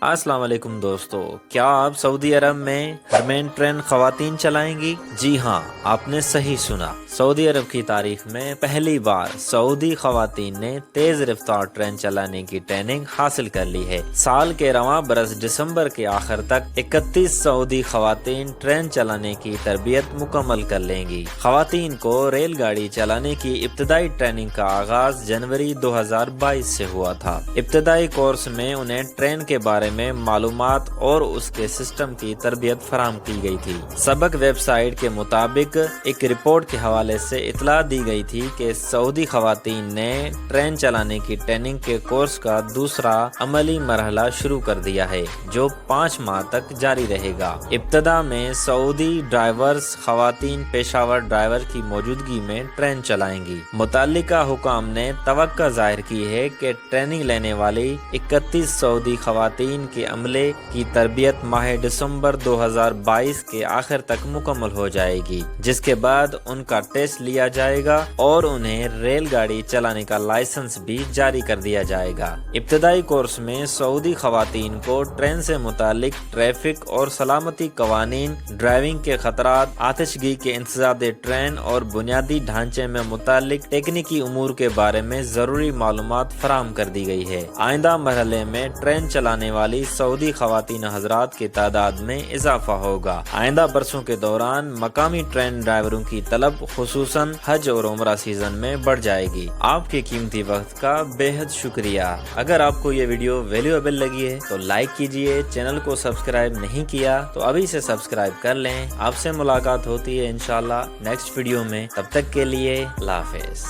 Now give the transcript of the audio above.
السلام علیکم دوستو، کیا آپ سعودی عرب میں ہرمین ٹرین خواتین چلائیں گی؟ جی ہاں، آپ نے صحیح سنا۔ سعودی عرب کی تاریخ میں پہلی بار سعودی خواتین نے تیز رفتار ٹرین چلانے کی ٹریننگ حاصل کر لی ہے۔ سال کے رواں برس دسمبر کے آخر تک 31 سعودی خواتین ٹرین چلانے کی تربیت مکمل کر لیں گی۔ خواتین کو ریل گاڑی چلانے کی ابتدائی ٹریننگ کا آغاز جنوری 2022 سے ہوا تھا۔ ابتدائی کورس میں انہیں ٹرین کے بارے میں معلومات اور اس کے سسٹم کی تربیت فراہم کی گئی تھی۔ سبق ویب سائٹ کے مطابق ایک رپورٹ کے حوالے سے اطلاع دی گئی تھی کہ سعودی خواتین نے ٹرین چلانے کی ٹریننگ کے کورس کا دوسرا عملی مرحلہ شروع کر دیا ہے، جو 5 ماہ تک جاری رہے گا۔ ابتدا میں سعودی ڈرائیورز خواتین پیشہ ور ڈرائیور کی موجودگی میں ٹرین چلائیں گی۔ متعلقہ حکام نے توقع ظاہر کی ہے کہ ٹریننگ لینے والی 31 سعودی خواتین کے عملے کی تربیت ماہ دسمبر 2022 کے آخر تک مکمل ہو جائے گی، جس کے بعد ان کا ٹیسٹ لیا جائے گا اور انہیں ریل گاڑی چلانے کا لائسنس بھی جاری کر دیا جائے گا۔ ابتدائی کورس میں سعودی خواتین کو ٹرین سے متعلق ٹریفک اور سلامتی قوانین، ڈرائیونگ کے خطرات، آتش گئی کے انسداد ٹرین اور بنیادی ڈھانچے میں متعلق تکنیکی امور کے بارے میں ضروری معلومات فراہم کر دی گئی ہے۔ آئندہ مرحلے میں ٹرین چلانے والی سعودی خواتین حضرات کی تعداد میں اضافہ ہوگا۔ آئندہ برسوں کے دوران مقامی ٹرین ڈرائیوروں کی طلب خصوصاً حج اور عمرہ سیزن میں بڑھ جائے گی۔ آپ کے قیمتی وقت کا بے حد شکریہ۔ اگر آپ کو یہ ویڈیو ویلیویبل لگی ہے تو لائک کیجئے، چینل کو سبسکرائب نہیں کیا تو ابھی سے سبسکرائب کر لیں۔ آپ سے ملاقات ہوتی ہے انشاءاللہ نیکسٹ ویڈیو میں، تب تک کے لیے اللہ حافظ۔